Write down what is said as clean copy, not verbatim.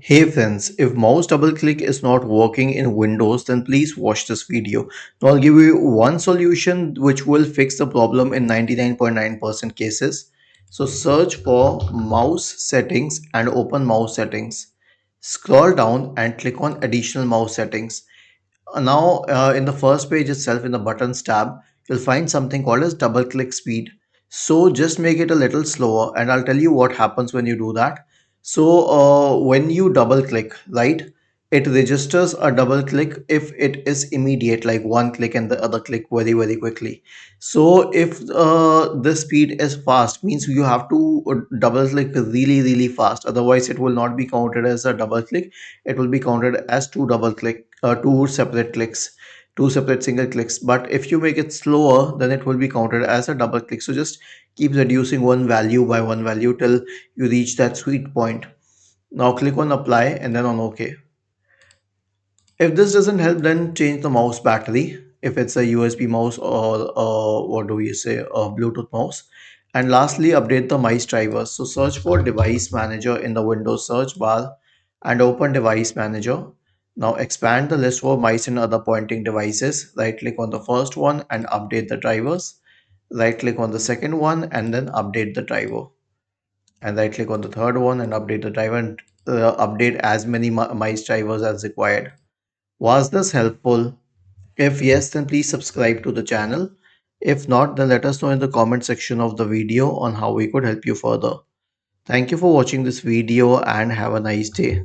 Hey friends, if mouse double click is not working in Windows, then please watch this video. Now I'll give you one solution which will fix the problem in 99.9% cases. So search for mouse settings and open mouse settings. Scroll down and click on additional mouse settings. Now, in the first page itself, in the buttons tab, you'll find something called as double click speed. So just make it a little slower, and I'll tell you what happens when you do that. So when you double click, right, it registers a double click if it is immediate, like one click and the other click very, very quickly. So if the speed is fast, means you have to double click really, really fast. Otherwise, it will not be counted as a double click. It will be counted as two separate clicks, two separate single clicks. But if you make it slower, then it will be counted as a double click. So just keep reducing one value by one value till you reach that sweet point. Now click on apply and then on OK. If this doesn't help, then change the mouse battery. If it's a USB mouse or what do we say, a Bluetooth mouse. And lastly, update the mice drivers. So search for device manager in the Windows search bar and open device manager. Now expand the list for mice and other pointing devices. Right click on the first one and update the drivers. Right click on the second one and then update the driver. And right click on the third one and update the driver and update as many mice drivers as required. Was this helpful? If yes, then please subscribe to the channel. If not, then let us know in the comment section of the video on how we could help you further. Thank you for watching this video and have a nice day.